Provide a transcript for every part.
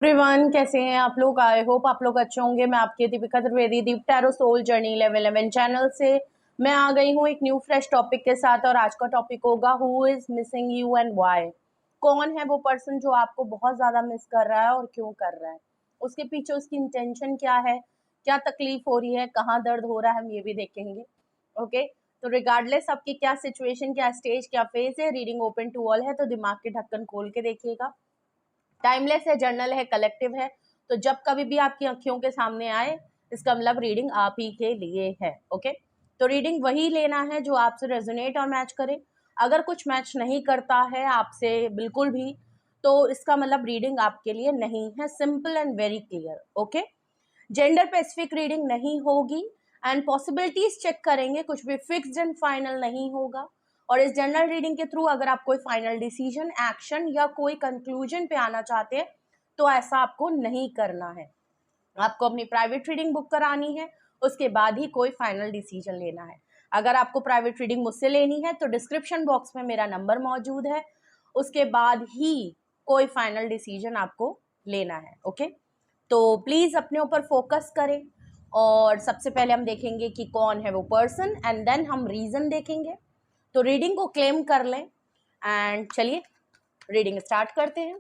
Everyone, कैसे हैं आप लोग। आई होप आप लोग अच्छे होंगे। मैं आपकी Deepika Trivedi, Deep tarot soul journey level 11 channel से मैं आ गई हूँ एक न्यू फ्रेश टॉपिक के साथ। और आज का टॉपिक होगा who is missing you and why. कौन है वो पर्सन जो आपको बहुत ज्यादा मिस कर रहा है और क्यों कर रहा है, उसके पीछे उसकी इंटेंशन क्या है, क्या तकलीफ हो रही है, कहाँ दर्द हो रहा है, हम ये भी देखेंगे। ओके, तो रिगार्डलेस आपकी क्या सिचुएशन, क्या स्टेज, क्या फेज है, रीडिंग ओपन टू ऑल है, तो दिमाग के ढक्कन खोल के देखिएगा। टाइमलेस है, जर्नल है, कलेक्टिव है, तो जब कभी भी आपकी आंखों के सामने आए इसका मतलब रीडिंग आप ही के लिए है। ओके, तो रीडिंग वही लेना है जो आपसे रेजोनेट और मैच करे। अगर कुछ मैच नहीं करता है आपसे बिल्कुल भी, तो इसका मतलब रीडिंग आपके लिए नहीं है। Simple and very clear. Okay, gender specific reading नहीं होगी एंड पॉसिबिलिटीज चेक करेंगे, कुछ भी फिक्स्ड एंड फाइनल नहीं होगा। और इस जनरल रीडिंग के थ्रू अगर आप कोई फाइनल डिसीजन, एक्शन या कोई कंक्लूजन पे आना चाहते हैं तो ऐसा आपको नहीं करना है। आपको अपनी प्राइवेट रीडिंग बुक करानी है, उसके बाद ही कोई फाइनल डिसीजन लेना है। अगर आपको प्राइवेट रीडिंग मुझसे लेनी है तो डिस्क्रिप्शन बॉक्स में मेरा नंबर मौजूद है, उसके बाद ही कोई फाइनल डिसीजन आपको लेना है। ओके, तो प्लीज अपने ऊपर फोकस करें। और सबसे पहले हम देखेंगे कि कौन है वो पर्सन एंड देन हम रीजन देखेंगे। तो रीडिंग को क्लेम कर लें एंड चलिए रीडिंग स्टार्ट करते हैं।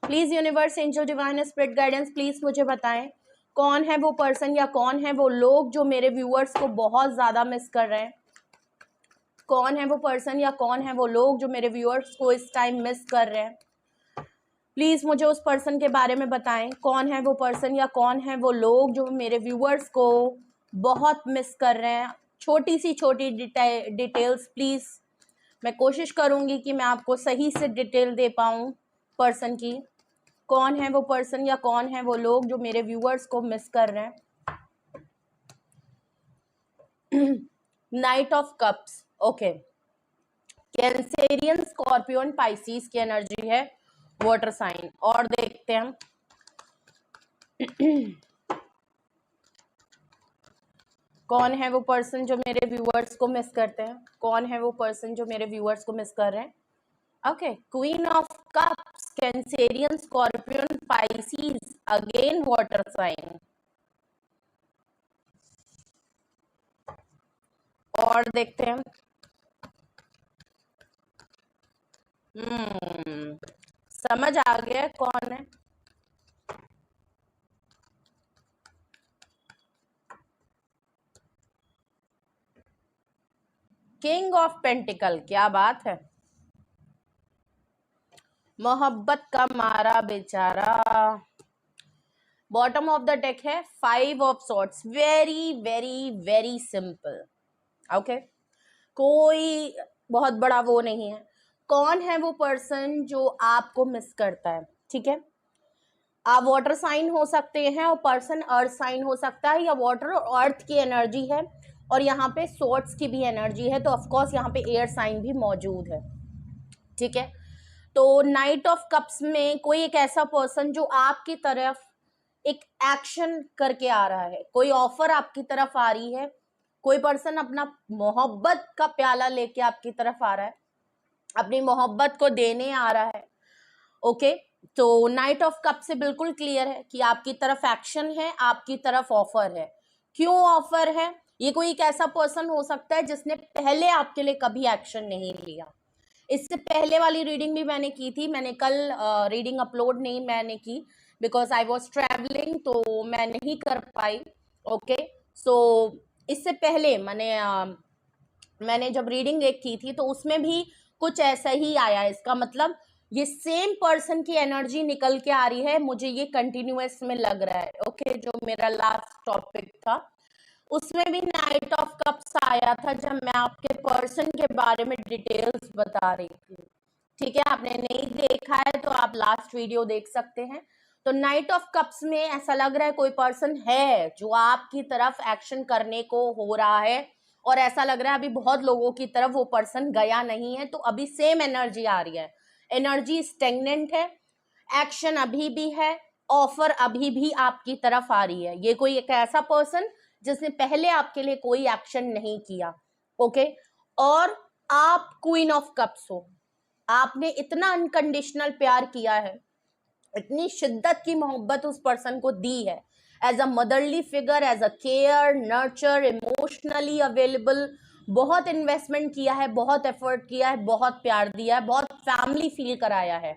Please universe, angel, divine, spirit guidance, please मुझे बताएं कौन है वो पर्सन या कौन है वो लोग जो मेरे व्यूअर्स को बहुत ज्यादा मिस कर रहे हैं। कौन है वो पर्सन या कौन है वो लोग जो मेरे व्यूअर्स को इस टाइम मिस कर रहे हैं। प्लीज मुझे उस पर्सन के बारे में बताएं, कौन है वो पर्सन या कौन है वो लोग जो मेरे व्यूअर्स को बहुत मिस कर रहे हैं। छोटी सी छोटी डिटेल्स प्लीज। मैं कोशिश करूंगी कि मैं आपको सही से डिटेल दे पाऊं पर्सन की। कौन है वो पर्सन या कौन है वो लोग जो मेरे व्यूअर्स को मिस कर रहे हैं। Night of cups. Okay, Cancerian, Scorpion, Pisces की एनर्जी है, वाटर साइन। और देखते हैं हम कौन है वो पर्सन जो मेरे व्यूअर्स को मिस करते हैं। कौन है वो पर्सन जो मेरे व्यूअर्स को मिस कर रहे हैं। Okay, queen of cups, Cancerian, Scorpion, Pisces, again water sign. और देखते हैं समझ आ गया कौन है। किंग ऑफ पेंटिकल, क्या बात है। मोहब्बत का मारा बेचारा। बॉटम ऑफ द डेक है five of swords. Very very very simple. Okay, कोई बहुत बड़ा वो नहीं है। कौन है वो पर्सन जो आपको मिस करता है। ठीक है, आप वाटर साइन हो सकते हैं और पर्सन अर्थ साइन हो सकता है, या वाटर और अर्थ की एनर्जी है और यहाँ पे सोर्ट्स की भी एनर्जी है, तो ऑफकोर्स यहाँ पे एयर साइन भी मौजूद है। ठीक है, तो नाइट ऑफ कप्स में कोई एक ऐसा पर्सन जो आपकी तरफ एक एक्शन करके आ रहा है, कोई ऑफर आपकी तरफ आ रही है, कोई पर्सन अपना मोहब्बत का प्याला लेके आपकी तरफ आ रहा है, अपनी मोहब्बत को देने आ रहा है। ओके, तो नाइट ऑफ कप से बिल्कुल क्लियर है कि आपकी तरफ एक्शन है, आपकी तरफ ऑफर है। क्यों ऑफर है, ये कोई एक ऐसा पर्सन हो सकता है जिसने पहले आपके लिए कभी एक्शन नहीं लिया। इससे पहले वाली रीडिंग भी मैंने की थी, मैंने कल रीडिंग अपलोड नहीं मैंने की बिकॉज आई वॉज ट्रैवलिंग, तो मैं नहीं कर पाई। ओके, सो इससे पहले मैंने जब रीडिंग एक की थी तो उसमें भी कुछ ऐसा ही आया। इसका मतलब ये सेम पर्सन की एनर्जी निकल के आ रही है, मुझे ये कंटिन्यूअस में लग रहा है। ओके, जो मेरा लास्ट टॉपिक था उसमें भी नाइट ऑफ कप्स आया था जब मैं आपके पर्सन के बारे में डिटेल्स बता रही थी। ठीक है, आपने नहीं देखा है तो आप लास्ट वीडियो देख सकते हैं। तो नाइट ऑफ कप्स में ऐसा लग रहा है कोई पर्सन है जो आपकी तरफ एक्शन करने को हो रहा है, और ऐसा लग रहा है अभी बहुत लोगों की तरफ वो पर्सन गया नहीं है, तो अभी सेम एनर्जी आ रही है। एनर्जी स्टेगनेंट है, एक्शन अभी भी है, ऑफर अभी भी आपकी तरफ आ रही है। ये कोई एक ऐसा पर्सन जिसने पहले आपके लिए कोई एक्शन नहीं किया। ओके, और आप क्वीन ऑफ कप्स हो, आपने इतना अनकंडीशनल प्यार किया है, इतनी शिद्दत की मोहब्बत उस पर्सन को दी है, as a motherly figure, as a care, nurture, emotionally available, बहुत इन्वेस्टमेंट किया है, बहुत एफर्ट किया है, बहुत प्यार दिया है, बहुत फैमिली फील कराया है।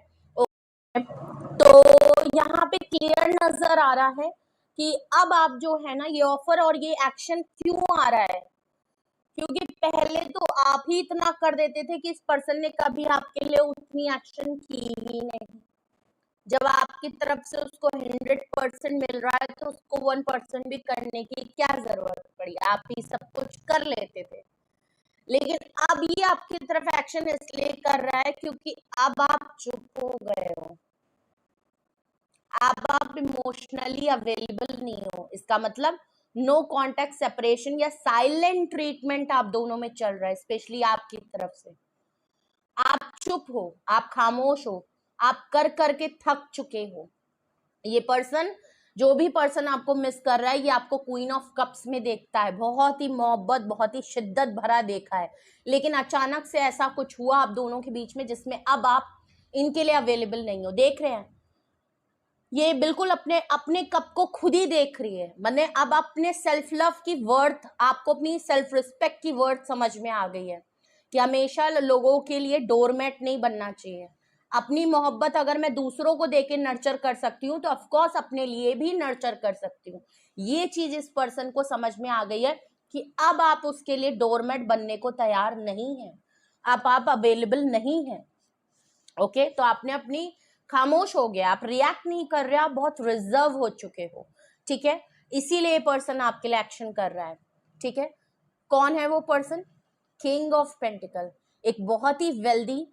तो यहाँ पे क्लियर नजर आ रहा है कि अब आप जो है ना, ये ऑफर और ये एक्शन क्यों आ रहा है, क्योंकि पहले तो आप ही इतना कर देते थे कि इस पर्सन ने कभी आपके लिए उतनी एक्शन की ही नहीं। जब आपकी तरफ से उसको 100% मिल रहा है तो उसको 1% भी करने की क्या जरूरत पड़ी, आप ही सब कुछ कर लेते थे। लेकिन अब ये आपकी तरफ एक्शन इसलिए कर रहा है क्योंकि अब आप चुप हो गए हो, अब आप इमोशनली अवेलेबल नहीं हो। इसका मतलब नो कॉन्टेक्ट सेपरेशन या साइलेंट ट्रीटमेंट आप दोनों में चल रहा है, स्पेशली आपकी तरफ से। आप चुप हो, आप खामोश हो, आप कर करके थक चुके हो। ये पर्सन, जो भी पर्सन आपको मिस कर रहा है, ये आपको क्वीन ऑफ कप्स में देखता है, बहुत ही मोहब्बत, बहुत ही शिद्दत भरा देखा है। लेकिन अचानक से ऐसा कुछ हुआ आप दोनों के बीच में जिसमें अब आप इनके लिए अवेलेबल नहीं हो। देख रहे हैं, ये बिल्कुल अपने अपने कप को खुद ही देख रही है। मैंने अब अपने सेल्फ लव की वर्थ, आपको अपनी सेल्फ रिस्पेक्ट की वर्थ समझ में आ गई है कि हमेशा लोगों के लिए डोरमेट नहीं बनना चाहिए। अपनी मोहब्बत अगर मैं दूसरों को देके नर्चर कर सकती हूँ तो ऑफकोर्स अपने लिए भी नर्चर कर सकती हूँ। ये चीज इस पर्सन को समझ में आ गई है कि अब आप उसके लिए डोरमेट बनने को तैयार नहीं है, आप अवेलेबल नहीं है। ओके, तो आपने अपनी खामोश हो गया, आप रिएक्ट नहीं कर रहे, आप बहुत रिजर्व हो चुके हो। ठीक है, इसीलिए पर्सन आपके लिए एक्शन कर रहा है। ठीक है, कौन है वो पर्सन? किंग ऑफ पेंटिकल, एक बहुत ही वेल्दी,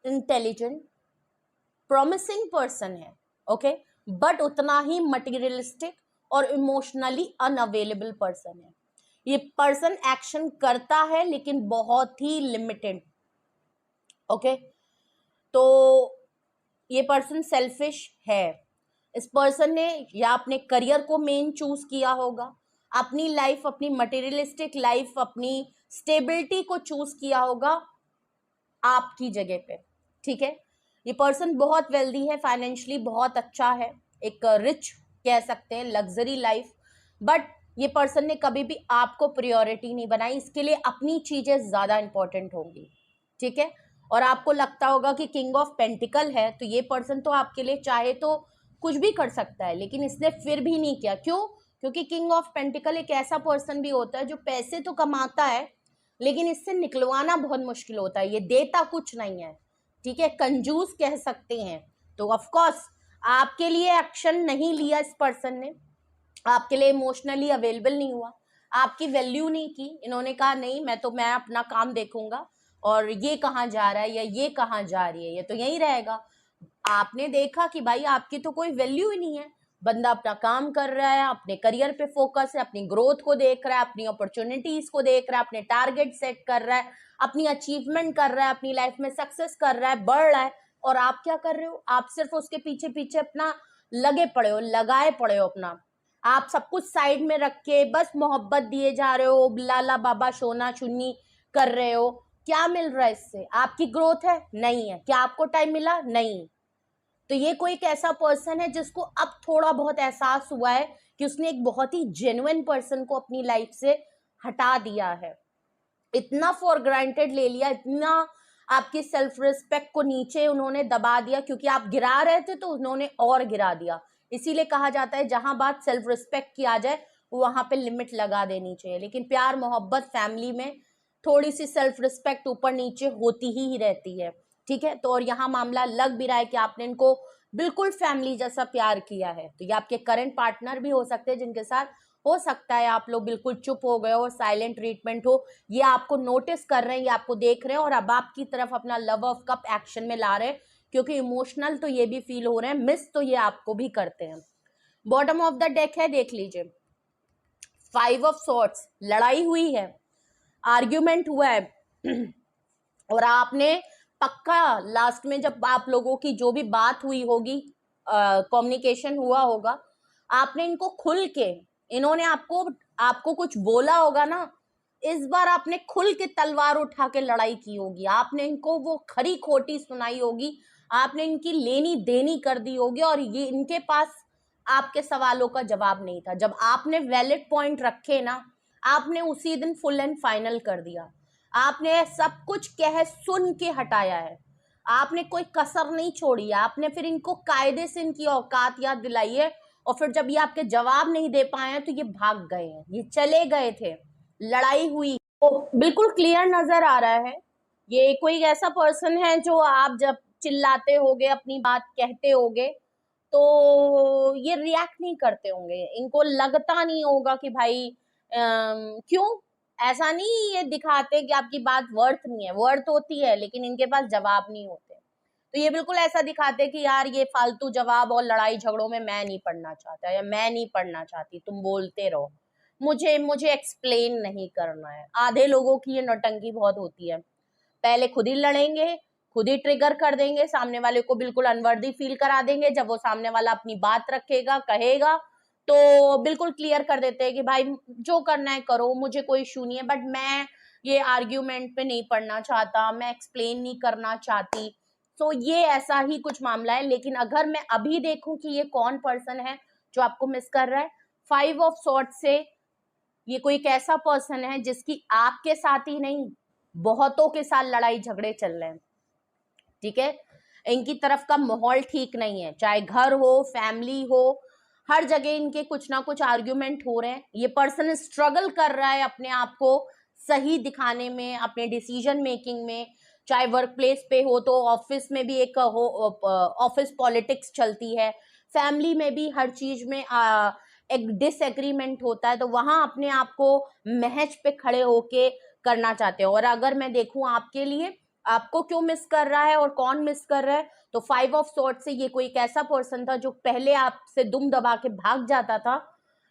इंटेलिजेंट, प्रॉमिसिंग पर्सन है। ओके, बट उतना ही मटेरियलिस्टिक और इमोशनली अनअवेलेबल पर्सन है। ये पर्सन एक्शन करता है लेकिन बहुत ही लिमिटेड। ओके, तो ये पर्सन सेल्फिश है। इस पर्सन ने या अपने करियर को मेन चूज किया होगा, अपनी लाइफ, अपनी मटेरियलिस्टिक लाइफ, अपनी स्टेबिलिटी को चूज किया होगा आपकी जगह पे। ठीक है, ये पर्सन बहुत वेल्दी है, फाइनेंशियली बहुत अच्छा है, एक रिच कह सकते हैं, लग्जरी लाइफ। बट ये पर्सन ने कभी भी आपको प्रायोरिटी नहीं बनाई, इसके लिए अपनी चीजें ज्यादा इंपॉर्टेंट होंगी। ठीक है, और आपको लगता होगा कि किंग ऑफ पेंटिकल है तो ये पर्सन तो आपके लिए चाहे तो कुछ भी कर सकता है, लेकिन इसने फिर भी नहीं किया। क्यों? क्योंकि किंग ऑफ पेंटिकल एक ऐसा पर्सन भी होता है जो पैसे तो कमाता है लेकिन इससे निकलवाना बहुत मुश्किल होता है, ये देता कुछ नहीं है। ठीक है, कंजूस कह सकते हैं। तो ऑफ कोर्स आपके लिए एक्शन नहीं लिया इस पर्सन ने, आपके लिए इमोशनली अवेलेबल नहीं हुआ, आपकी वैल्यू नहीं की। इन्होंने कहा नहीं, मैं अपना काम देखूंगा, और ये कहाँ जा रहा है या ये कहाँ जा रही है, ये तो यहीं रहेगा। आपने देखा कि भाई आपकी तो कोई वैल्यू ही नहीं है, बंदा अपना काम कर रहा है, अपने करियर पे फोकस है, अपनी ग्रोथ को देख रहा है, अपनी अपॉर्चुनिटीज को देख रहा है, अपने टारगेट सेट कर रहा है, अपनी अचीवमेंट कर रहा है, अपनी लाइफ में सक्सेस कर रहा है, बढ़ रहा है। और आप क्या कर रहे हो? आप सिर्फ उसके पीछे पीछे अपना लगे पड़े हो, लगाए पड़े हो अपना। आप सब कुछ साइड में रख के बस मोहब्बत दिए जा रहे हो, लाला बाबा सोना चुन्नी कर रहे हो। क्या मिल रहा है इससे? आपकी ग्रोथ है? नहीं है। क्या आपको टाइम मिला? नहीं। तो ये कोई एक ऐसा पर्सन है जिसको अब थोड़ा बहुत एहसास हुआ है कि उसने एक बहुत ही जेन्युइन पर्सन को अपनी लाइफ से हटा दिया है, इतना फॉर ग्रांटेड ले लिया, इतना आपकी सेल्फ रिस्पेक्ट को नीचे उन्होंने दबा दिया, क्योंकि आप गिरा रहे थे तो उन्होंने और गिरा दिया। इसीलिए कहा जाता है जहां बात सेल्फ रिस्पेक्ट की आ जाए वहां पे लिमिट लगा देनी चाहिए। लेकिन प्यार, मोहब्बत, फैमिली में थोड़ी सी सेल्फ रिस्पेक्ट ऊपर नीचे होती ही रहती है। ठीक है, तो और यहाँ मामला लग भी रहा है कि आपने इनको बिल्कुल फैमिली जैसा प्यार किया है। तो ये आपके करंट पार्टनर भी हो सकते हैं जिनके साथ हो सकता है आप लोग बिल्कुल चुप हो गए हो, साइलेंट ट्रीटमेंट हो। ये आपको नोटिस कर रहे हैं, ये आपको देख रहे हैं और अब आपकी तरफ अपना लव ऑफ कप एक्शन में ला रहे हैं, क्योंकि इमोशनल तो ये भी फील हो रहे हैं, मिस तो ये आपको भी करते हैं। बॉटम ऑफ द डेक है, देख लीजिए, 5 ऑफ सॉर्ड्स, लड़ाई हुई है, आर्ग्यूमेंट हुआ है और आपने पक्का लास्ट में जब आप लोगों की जो भी बात हुई होगी, कम्युनिकेशन हुआ होगा, आपने इनको खुल के, इन्होंने आपको आपको कुछ बोला होगा ना, इस बार आपने खुल के तलवार उठा के लड़ाई की होगी, आपने इनको वो खरी खोटी सुनाई होगी, आपने इनकी लेनी देनी कर दी होगी और ये इनके पास आपके सवालों का जवाब नहीं था। जब आपने वैलिड पॉइंट रखे ना, आपने उसी दिन फुल एंड फाइनल कर दिया। आपने सब कुछ कह सुन के हटाया है, आपने कोई कसर नहीं छोड़ी है। आपने फिर इनको कायदे से इनकी औकात याद दिलाई है और फिर जब ये आपके जवाब नहीं दे पाए हैं तो ये भाग गए हैं, ये चले गए थे, लड़ाई हुई। तो बिल्कुल क्लियर नजर आ रहा है ये कोई ऐसा पर्सन है जो आप जब चिल्लाते होगे, अपनी बात कहते होगे, तो ये रिएक्ट नहीं करते होंगे। इनको लगता नहीं होगा कि भाई क्यों, ऐसा नहीं ये दिखाते कि आपकी बात वर्थ नहीं है, वर्थ होती है, लेकिन इनके पास जवाब नहीं होते। तो ये बिल्कुल ऐसा दिखाते कि यार ये फालतू जवाब और लड़ाई झगड़ों में मैं नहीं पढ़ना चाहता या मैं नहीं पढ़ना चाहती, तुम बोलते रहो, मुझे एक्सप्लेन नहीं करना है। आधे लोगों की ये नौटंकी बहुत होती है, पहले खुद ही लड़ेंगे, खुद ही ट्रिगर कर देंगे, सामने वाले को बिल्कुल अनवर्दी फील करा देंगे। जब वो सामने वाला अपनी बात रखेगा, कहेगा, तो बिल्कुल क्लियर कर देते हैं कि भाई जो करना है करो, मुझे कोई इशू नहीं है, बट मैं ये आर्ग्यूमेंट पे नहीं पढ़ना चाहता, मैं एक्सप्लेन नहीं करना चाहती। तो ये ऐसा ही कुछ मामला है। लेकिन अगर मैं अभी देखूं कि ये कौन पर्सन है जो आपको मिस कर रहा है, 5 ऑफ सॉर्ड्स से ये कोई एक ऐसा पर्सन है जिसकी आपके साथ ही नहीं, बहुतों के साथ लड़ाई झगड़े चल रहे हैं। ठीक है, इनकी तरफ का माहौल ठीक नहीं है, चाहे घर हो, फैमिली हो, हर जगह इनके कुछ ना कुछ आर्ग्यूमेंट हो रहे हैं। ये पर्सन स्ट्रगल कर रहा है अपने आप को सही दिखाने में, अपने डिसीजन मेकिंग में, चाहे वर्क प्लेस पे हो तो ऑफिस में भी एक ऑफिस पॉलिटिक्स चलती है, फैमिली में भी हर चीज में एक डिसएग्रीमेंट होता है, तो वहां अपने आप को महज पे खड़े होके करना चाहते हो। और अगर मैं देखूं आपके लिए आपको क्यों मिस कर रहा है और कौन मिस कर रहा है, तो 5 ऑफ सॉर्ड्स से ये कोई एक ऐसा पर्सन था जो पहले आपसे दुम दबा के भाग जाता था,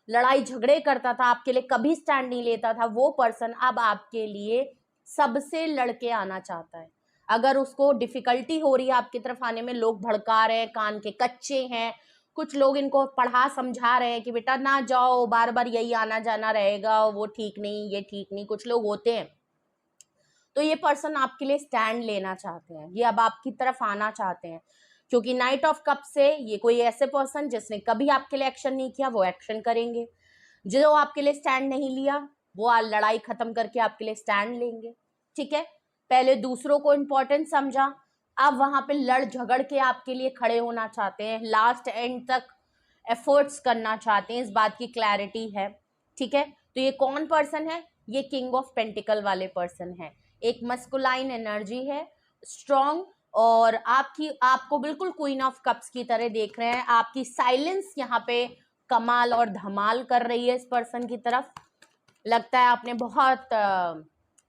लड़ाई झगड़े करता था, आपके लिए कभी स्टैंड नहीं लेता था। वो पर्सन अब आपके लिए सबसे लड़के आना चाहता है। अगर उसको डिफिकल्टी हो रही है आपकी तरफ आने में, लोग भड़का रहे हैं, कान के कच्चे हैं, कुछ लोग इनको पढ़ा समझा रहे हैं कि बेटा ना जाओ, बार बार यही आना जाना रहेगा, वो ठीक नहीं, ये ठीक नहीं, कुछ लोग होते हैं। तो ये पर्सन आपके लिए स्टैंड लेना चाहते हैं, ये अब आपकी तरफ आना चाहते हैं, क्योंकि नाइट ऑफ कप से ये कोई ऐसे पर्सन जिसने कभी आपके लिए एक्शन नहीं किया, वो एक्शन करेंगे। जो आपके लिए स्टैंड नहीं लिया, वो लड़ाई खत्म करके आपके लिए स्टैंड लेंगे। ठीक है, पहले दूसरों को इंपॉर्टेंट समझा, अब वहां पे लड़ झगड़ के आपके लिए खड़े होना चाहते हैं, लास्ट एंड तक एफर्ट्स करना चाहते हैं, इस बात की क्लैरिटी है। ठीक है, तो ये कौन पर्सन है? ये किंग ऑफ पेंटिकल वाले पर्सन है, एक मस्कुलाइन एनर्जी है, स्ट्रॉन्ग, और आपको बिल्कुल क्वीन ऑफ कप्स की तरह देख रहे हैं। आपकी साइलेंस यहाँ पे कमाल और धमाल कर रही है इस पर्सन की तरफ। लगता है आपने बहुत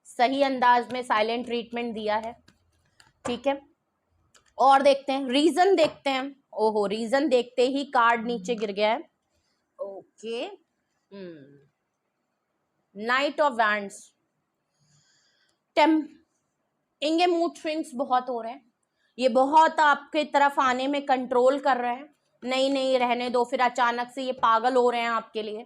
सही अंदाज में साइलेंट ट्रीटमेंट दिया है। ठीक है, और देखते हैं रीजन, देखते हैं। ओहो, रीजन देखते ही कार्ड नीचे गिर गया है। ओके, नाइट ऑफ वैंड्स, इनके मूड स्विंग्स बहुत हो रहे हैं, ये बहुत आपके तरफ आने में कंट्रोल कर रहे हैं, नहीं रहने दो, फिर अचानक से ये पागल हो रहे हैं आपके लिए।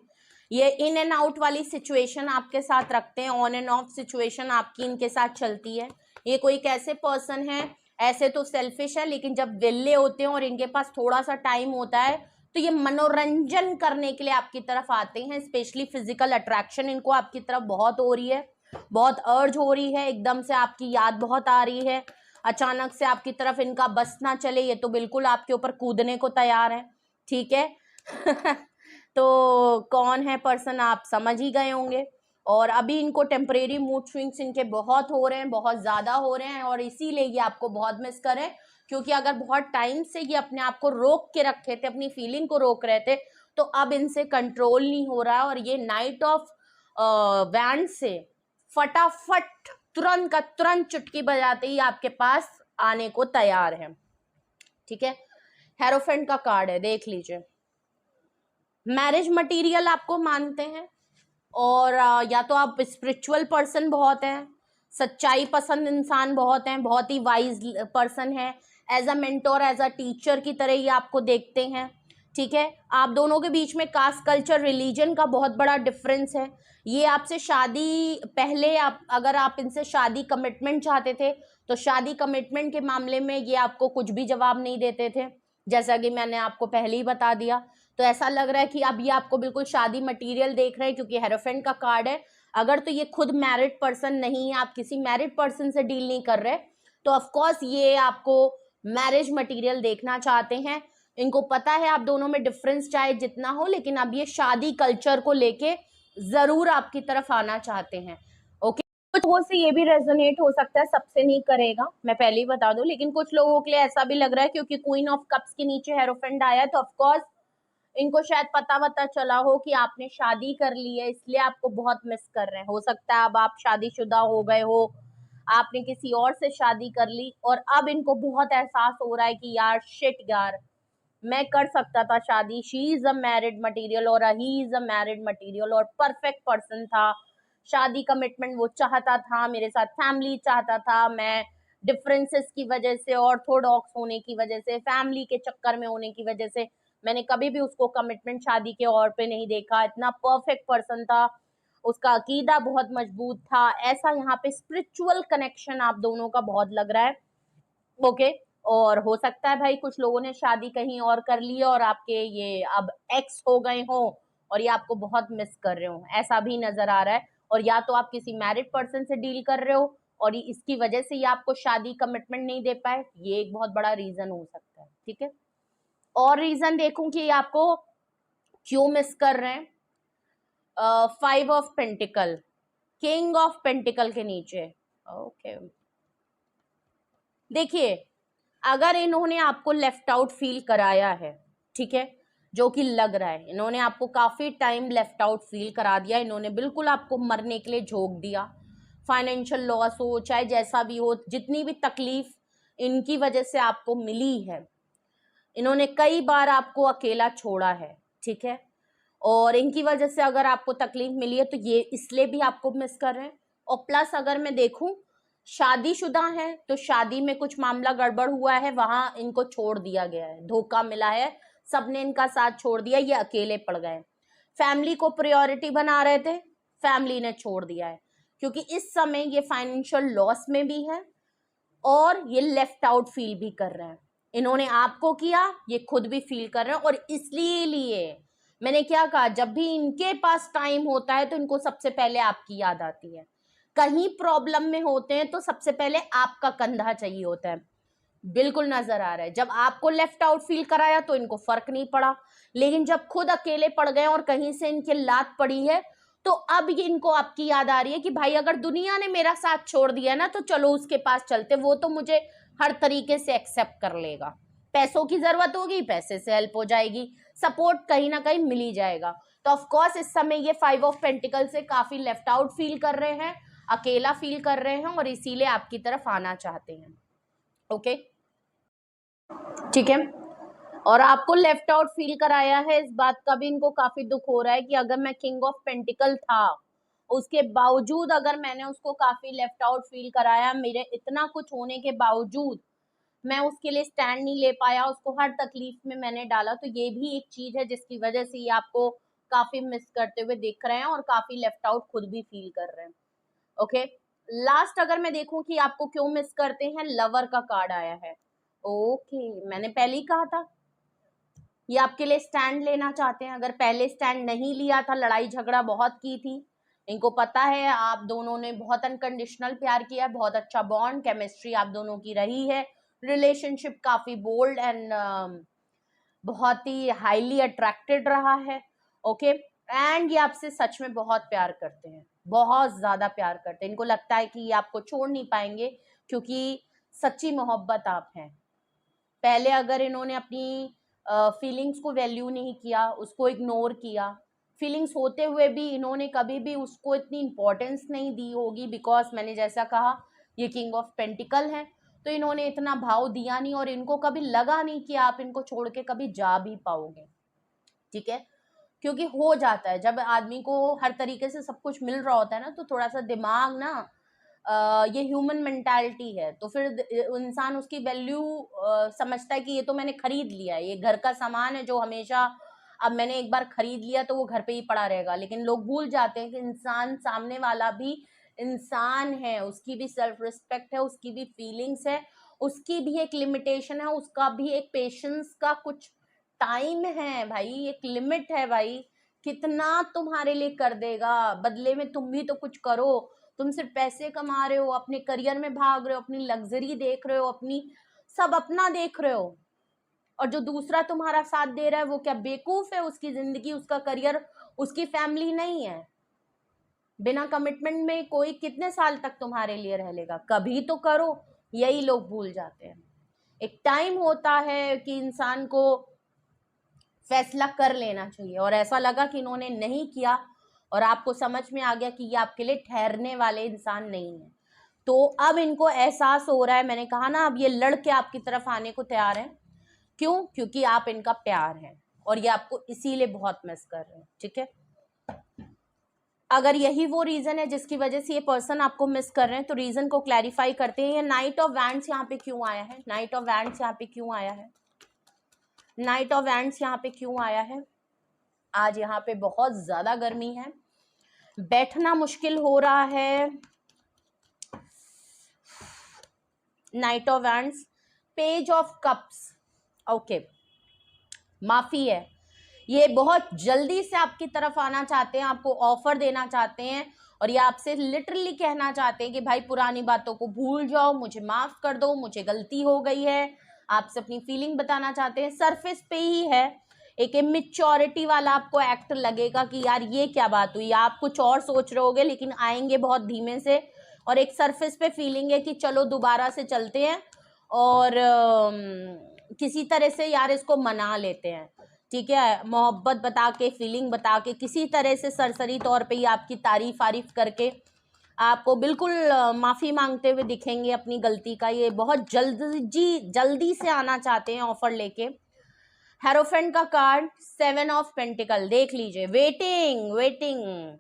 ये इन एंड आउट वाली सिचुएशन आपके साथ रखते हैं, ऑन एंड ऑफ सिचुएशन आपकी इनके साथ चलती है। ये कोई कैसे पर्सन है, ऐसे तो सेल्फिश है, लेकिन जब विले होते हैं और इनके पास थोड़ा सा टाइम होता है तो ये मनोरंजन करने के लिए आपकी तरफ आते हैं। स्पेशली फिजिकल अट्रैक्शन इनको आपकी तरफ बहुत हो रही है, बहुत अर्ज हो रही है, एकदम से आपकी याद बहुत आ रही है, अचानक से आपकी तरफ इनका बस ना चले, ये तो बिल्कुल आपके ऊपर कूदने को तैयार है। ठीक है तो कौन है पर्सन आप समझ ही गए होंगे। और अभी इनको टेम्परेरी मूड स्विंग्स इनके बहुत हो रहे हैं, बहुत ज़्यादा हो रहे हैं, और इसीलिए ये आपको बहुत मिस करें, क्योंकि अगर बहुत टाइम से ये अपने आप को रोक के रखे थे, अपनी फीलिंग को रोक रहे थे, तो अब इनसे कंट्रोल नहीं हो रहा है। और ये नाइट ऑफ वैंड से फटाफट तुरंत का तुरंत चुटकी बजाते ही आपके पास आने को तैयार है। ठीक है, हेरोफेंट का कार्ड है, देख लीजिए। मैरिज मटेरियल आपको मानते हैं, और या तो आप स्पिरिचुअल पर्सन बहुत हैं, सच्चाई पसंद इंसान बहुत हैं, बहुत ही वाइज पर्सन है, as a mentor, as a teacher की तरह ही आपको देखते हैं। ठीक है, आप दोनों के बीच में कास्ट, कल्चर, रिलीजन का बहुत बड़ा डिफरेंस है। ये आपसे शादी पहले, अगर आप इनसे शादी कमिटमेंट चाहते थे तो शादी कमिटमेंट के मामले में ये आपको कुछ भी जवाब नहीं देते थे, जैसा कि मैंने आपको पहले ही बता दिया। तो ऐसा लग रहा है कि अब ये आपको बिल्कुल शादी मटेरियल देख रहे हैं, क्योंकि हेरोफेंट का कार्ड है। अगर तो ये खुद मैरिड पर्सन नहीं है, आप किसी मैरिड पर्सन से डील नहीं कर रहे, तो ऑफ कोर्स ये आपको मैरिज मटेरियल देखना चाहते हैं। इनको पता है आप दोनों में डिफरेंस चाहे जितना हो, लेकिन अब ये शादी कल्चर को लेके जरूर आपकी तरफ आना चाहते हैं। ओके, कुछ लोगों से ये भी रेजोनेट हो सकता है, सबसे नहीं करेगा, मैं पहले ही बता दूं, लेकिन कुछ लोगों के लिए ऐसा भी लग रहा है क्योंकि क्वीन ऑफ कप्स के नीचे हेरोफेंट आया है, तो ऑफकोर्स इनको शायद पता चला हो कि आपने शादी कर ली है, इसलिए आपको बहुत मिस कर रहे हैं। हो सकता है अब आप शादीशुदा हो गए हो, आपने किसी और से शादी कर ली, और अब इनको बहुत एहसास हो रहा है कि यार शिट यार, मैं कर सकता था शादी, she is a married material और he is a married material और परफेक्ट पर्सन था। शादी कमिटमेंट वो चाहता था, मेरे साथ फैमिली चाहता था, मैं डिफरेंसेस की वजह से, ऑर्थोडॉक्स होने की वजह से, फैमिली के चक्कर में होने की वजह से मैंने कभी भी उसको कमिटमेंट शादी के और पे नहीं देखा। इतना परफेक्ट पर्सन था, उसका अकीदा बहुत मजबूत था, ऐसा यहाँ पे स्पिरिचुअल कनेक्शन आप दोनों का बहुत लग रहा है। ओके, और हो सकता है भाई कुछ लोगों ने शादी कहीं और कर ली और आपके ये अब एक्स हो गए हो और ये आपको बहुत मिस कर रहे हो, ऐसा भी नजर आ रहा है। और या तो आप किसी मैरिड पर्सन से डील कर रहे हो और इसकी वजह से ये आपको शादी कमिटमेंट नहीं दे पाए, ये एक बहुत बड़ा रीजन हो सकता है। ठीक है, और रीजन देखूं कि आपको क्यों मिस कर रहे हैं। 5 of pentacle, king of pentacle के नीचे। ओके, देखिए अगर इन्होंने आपको लेफ्ट आउट फील कराया है, ठीक है, जो कि लग रहा है इन्होंने आपको काफी टाइम लेफ्ट आउट फील करा दिया, इन्होंने बिल्कुल आपको मरने के लिए झोंक दिया, फाइनेंशियल लॉस हो चाहे जैसा भी हो, जितनी भी तकलीफ इनकी वजह से आपको मिली है, इन्होंने कई बार आपको अकेला छोड़ा है, ठीक है, और इनकी वजह से अगर आपको तकलीफ मिली है तो ये इसलिए भी आपको मिस कर रहे हैं। और प्लस अगर मैं देखूं शादीशुदा है तो शादी में कुछ मामला गड़बड़ हुआ है, वहां इनको छोड़ दिया गया है, धोखा मिला है, सबने इनका साथ छोड़ दिया, ये अकेले पड़ गए। फैमिली को प्रायोरिटी बना रहे थे, फैमिली ने छोड़ दिया है, क्योंकि इस समय ये फाइनेंशियल लॉस में भी है और ये लेफ्ट आउट फील भी कर रहे हैं। इन्होंने आपको किया, ये खुद भी फील कर रहे हैं, और इसलिए मैंने क्या कहा, जब भी इनके पास टाइम होता है तो इनको सबसे पहले आपकी याद आती है। कहीं प्रॉब्लम में होते हैं तो सबसे पहले आपका कंधा चाहिए होता है। बिल्कुल नजर आ रहा है, जब आपको लेफ्ट आउट फील कराया तो इनको फर्क नहीं पड़ा, लेकिन जब खुद अकेले पड़ गए और कहीं से इनके लात पड़ी है तो अब ये इनको आपकी याद आ रही है कि भाई अगर दुनिया ने मेरा साथ छोड़ दिया ना तो चलो उसके पास चलते, वो तो मुझे हर तरीके से एक्सेप्ट कर लेगा, पैसों की जरूरत होगी पैसे से हेल्प हो जाएगी, सपोर्ट कहीं ना कहीं मिल ही जाएगा। तो ऑफ कोर्स इस समय ये 5 ऑफ पेंटिकल से काफी लेफ्ट आउट फील कर रहे हैं, अकेला फील कर रहे हैं और इसीलिए आपकी तरफ आना चाहते हैं। ओके, ठीक है, और आपको लेफ्ट आउट फील कराया है, इस बात का भी इनको काफी दुख हो रहा है कि अगर मैं किंग ऑफ पेंटिकल था उसके बावजूद अगर मैंने उसको काफी लेफ्ट आउट फील कराया, मेरे इतना कुछ होने के बावजूद मैं उसके लिए स्टैंड नहीं ले पाया, उसको हर तकलीफ में मैंने डाला, तो ये भी एक चीज है जिसकी वजह से ये आपको काफी मिस करते हुए दिख रहे हैं और काफी लेफ्ट आउट खुद भी फील कर रहे हैं। ओके, लास्ट अगर मैं देखूं कि आपको क्यों मिस करते हैं, लवर का कार्ड आया है। ओके, मैंने पहले ही कहा था ये आपके लिए स्टैंड लेना चाहते हैं, अगर पहले स्टैंड नहीं लिया था, लड़ाई झगड़ा बहुत की थी, इनको पता है आप दोनों ने बहुत अनकंडीशनल प्यार किया, बहुत अच्छा बॉन्ड केमिस्ट्री आप दोनों की रही है, रिलेशनशिप काफी बोल्ड एंड बहुत ही हाईली अट्रैक्टेड रहा है। ओके, एंड ये आपसे सच में बहुत प्यार करते हैं, बहुत ज्यादा प्यार करते हैं, इनको लगता है कि ये आपको छोड़ नहीं पाएंगे क्योंकि सच्ची मोहब्बत आप हैं। पहले अगर इन्होंने अपनी फीलिंग्स को वैल्यू नहीं किया, उसको इग्नोर किया, फीलिंग्स होते हुए भी इन्होंने कभी भी उसको इतनी इम्पोर्टेंस नहीं दी होगी, बिकॉज मैंने जैसा कहा ये किंग ऑफ पेंटिकल है, तो इन्होंने इतना भाव दिया नहीं और इनको कभी लगा नहीं कि आप इनको छोड़ के कभी जा भी पाओगे। ठीक है, क्योंकि हो जाता है जब आदमी को हर तरीके से सब कुछ मिल रहा होता है ना, तो थोड़ा सा दिमाग ना ये ह्यूमन मेंटालिटी है, तो फिर इंसान उसकी वैल्यू समझता है कि ये तो मैंने खरीद लिया है, ये घर का सामान है जो हमेशा, अब मैंने एक बार खरीद लिया तो वो घर पे ही पड़ा रहेगा, लेकिन लोग भूल जाते हैं कि इंसान सामने वाला भी इंसान है, उसकी भी सेल्फ रिस्पेक्ट है, उसकी भी फीलिंग्स है, उसकी भी एक लिमिटेशन है, उसका भी एक पेशेंस का कुछ टाइम है भाई, एक लिमिट है भाई। कितना तुम्हारे लिए कर देगा, बदले में तुम भी तो कुछ करो। तुम सिर्फ पैसे कमा रहे हो, अपने करियर में भाग रहे हो, अपनी लग्जरी देख रहे हो, अपनी सब अपना देख रहे हो, और जो दूसरा तुम्हारा साथ दे रहा है वो क्या बेवकूफ है? उसकी जिंदगी, उसका करियर, उसकी फैमिली नहीं है। बिना कमिटमेंट में कोई कितने साल तक तुम्हारे लिए रह लेगा? कभी तो करो। यही लोग भूल जाते हैं। एक टाइम होता है कि इंसान को फैसला कर लेना चाहिए, और ऐसा लगा कि इन्होंने नहीं किया और आपको समझ में आ गया कि ये आपके लिए ठहरने वाले इंसान नहीं है। तो अब इनको एहसास हो रहा है, मैंने कहा ना, अब ये लड़के आपकी तरफ आने को तैयार हैं। क्यों? क्योंकि आप इनका प्यार है और ये आपको इसीलिए बहुत मिस कर रहे हैं। ठीक है, अगर यही वो रीजन है जिसकी वजह से ये पर्सन आपको मिस कर रहे हैं, तो रीजन को क्लैरिफाई करते हैं। ये नाइट ऑफ वैंड्स यहाँ पे क्यों आया है? नाइट ऑफ वैंड्स यहाँ पे क्यों आया है? नाइट ऑफ वैंड्स यहाँ पे क्यों आया है? आज यहाँ पे बहुत ज्यादा गर्मी है, बैठना मुश्किल हो रहा है। Night of wands, page of cups, okay, माफी है, ये बहुत जल्दी से आपकी तरफ आना चाहते हैं, आपको ऑफर देना चाहते हैं, और ये आपसे लिटरली कहना चाहते हैं कि भाई पुरानी बातों को भूल जाओ, मुझे माफ कर दो, मुझे गलती हो गई है। आपसे अपनी फीलिंग बताना चाहते हैं। सरफेस पे ही है, एक इमेच्योरिटी वाला आपको एक्ट लगेगा कि यार ये क्या बात हुई, आप कुछ और सोच रहे होगे, लेकिन आएंगे बहुत धीमे से, और एक सरफेस पे फीलिंग है कि चलो दोबारा से चलते हैं और किसी तरह से यार इसको मना लेते हैं। ठीक है, मोहब्बत बता के, फीलिंग बता के, किसी तरह से सरसरी तौर पे ही आपकी तारीफ आरीफ करके आपको बिल्कुल माफ़ी मांगते हुए दिखेंगे अपनी गलती का। ये बहुत जल्दी से आना चाहते हैं ऑफर लेके। हेरोफेंट का कार्ड, 7 ऑफ पेंटिकल, देख लीजिए, वेटिंग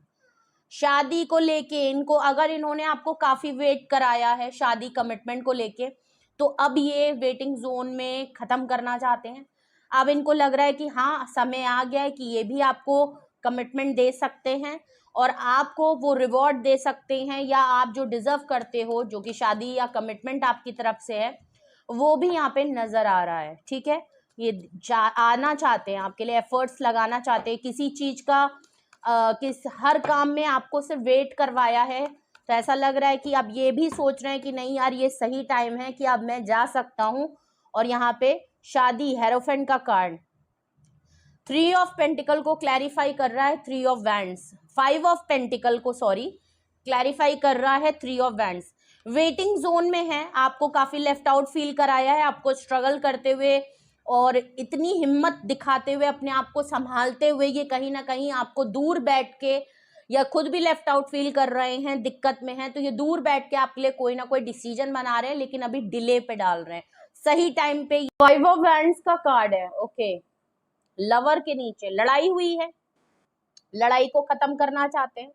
शादी को लेके इनको, अगर इन्होंने आपको काफ़ी वेट कराया है शादी कमिटमेंट को लेके, तो अब ये वेटिंग जोन में ख़त्म करना चाहते हैं। अब इनको लग रहा है कि हाँ, समय आ गया है कि ये भी आपको कमिटमेंट दे सकते हैं और आपको वो रिवॉर्ड दे सकते हैं, या आप जो डिजर्व करते हो, जो कि शादी या कमिटमेंट आपकी तरफ से है, वो भी यहाँ पे नज़र आ रहा है। ठीक है, ये आना चाहते हैं, आपके लिए एफर्ट्स लगाना चाहते हैं, किसी चीज़ का किस हर काम में आपको सिर्फ वेट करवाया है, तो ऐसा लग रहा है कि अब ये भी सोच रहे हैं कि नहीं यार, ये सही टाइम है कि अब मैं जा सकता हूँ। और यहाँ पे शादी, हेरोफेंट का कार्ड 3 ऑफ पेंटिकल को क्लैरिफाई कर रहा है, 3 ऑफ वैंड्स, 5 ऑफ पेंटिकल को सॉरी क्लैरिफाई कर रहा है, 3 ऑफ वैंड्स। वेटिंग जोन में है, आपको काफी लेफ्ट आउट फील कराया है, आपको स्ट्रगल करते हुए और इतनी हिम्मत दिखाते हुए, अपने आप को संभालते हुए, ये कहीं ना कहीं आपको दूर बैठ के, या खुद भी लेफ्ट आउट फील कर रहे हैं, दिक्कत में हैं, तो ये दूर बैठ के आपके लिए कोई ना कोई डिसीजन बना रहे हैं, लेकिन अभी डिले पे डाल रहे हैं। सही टाइम पे 5 ऑफ वैंड्स का कार्ड है, ओके। लवर के नीचे लड़ाई हुई है, लड़ाई को खत्म करना चाहते हैं,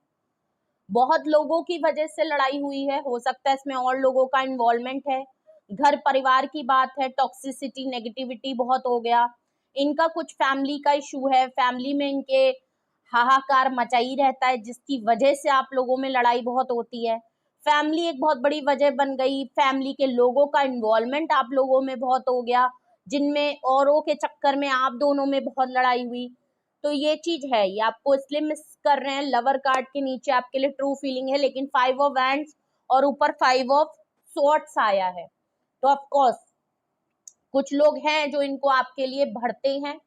बहुत लोगों की वजह से लड़ाई हुई है, हो सकता है इसमें और लोगों का इन्वॉल्वमेंट है, घर परिवार की बात है, टॉक्सिसिटी, नेगेटिविटी बहुत हो गया, इनका कुछ फैमिली का इशू है, फैमिली में इनके हाहाकार मचा ही रहता है, जिसकी वजह से आप लोगों में लड़ाई बहुत होती है। फैमिली एक बहुत बड़ी वजह बन गई, फैमिली के लोगों का इन्वॉल्वमेंट आप लोगों में बहुत हो गया, जिनमें औरों के चक्कर में आप दोनों में बहुत लड़ाई हुई। तो ये चीज है, ये आपको इसलिए मिस कर रहे हैं। लवर कार्ड के नीचे आपके लिए ट्रू फीलिंग है, लेकिन 5 ऑफ वैंड्स और ऊपर 5 ऑफ स्वॉर्ड्स आया है, तो ऑफ कोर्स कुछ लोग हैं जो इनको आपके लिए भरते हैं,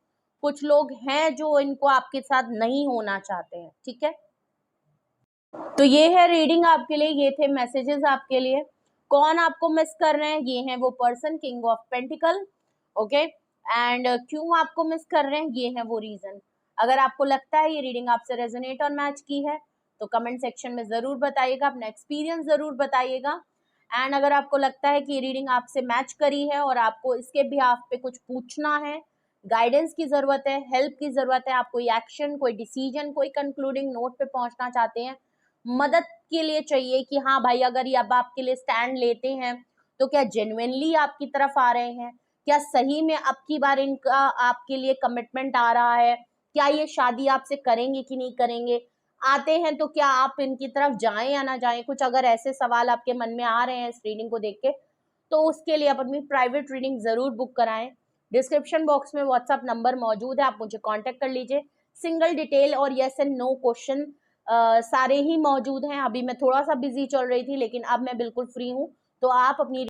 कुछ लोग हैं जो इनको आपके साथ नहीं होना चाहते हैं। ठीक है, तो ये है रीडिंग आपके लिए, ये थे मैसेजेस आपके लिए। कौन आपको मिस कर रहे हैं? ये है वो person, king of pentacle, okay. And क्यों आपको मिस कर रहे हैं? ये है वो रीजन। अगर आपको लगता है ये रीडिंग आपसे रेजोनेट और मैच की है, तो कमेंट सेक्शन में जरूर बताइएगा, अपना एक्सपीरियंस जरूर बताइएगा। एंड अगर आपको लगता है कि ये रीडिंग आपसे मैच करी है और आपको इसके बिहाफ पे कुछ पूछना है, गाइडेंस की जरूरत है, हेल्प की जरूरत है, आप कोई एक्शन, कोई डिसीजन, कोई कंक्लूडिंग नोट पे पहुंचना चाहते हैं, मदद के लिए चाहिए कि हाँ भाई, अगर ये अब आपके लिए स्टैंड लेते हैं तो क्या जेन्युइनली आपकी तरफ आ रहे हैं, क्या सही में अब की बार इनका आपके लिए कमिटमेंट आ रहा है, क्या ये शादी आपसे करेंगे कि नहीं करेंगे, आते हैं, तो क्या आप इनकी तरफ जाएं या ना जाएं? कुछ अगर ऐसे सवाल आपके मन में आ रहे हैं इस रीडिंग को देख के, तो उसके लिए आप अपनी प्राइवेट रीडिंग जरूर बुक कराएं। डिस्क्रिप्शन बॉक्स में व्हाट्सएप नंबर मौजूद है, आप मुझे कांटेक्ट कर लीजिए। सिंगल डिटेल और यस एंड नो क्वेश्चन सारे ही मौजूद हैं। अभी मैं थोड़ा सा बिजी चल रही थी, लेकिन अब मैं बिल्कुल फ्री हूँ, तो आप अपनी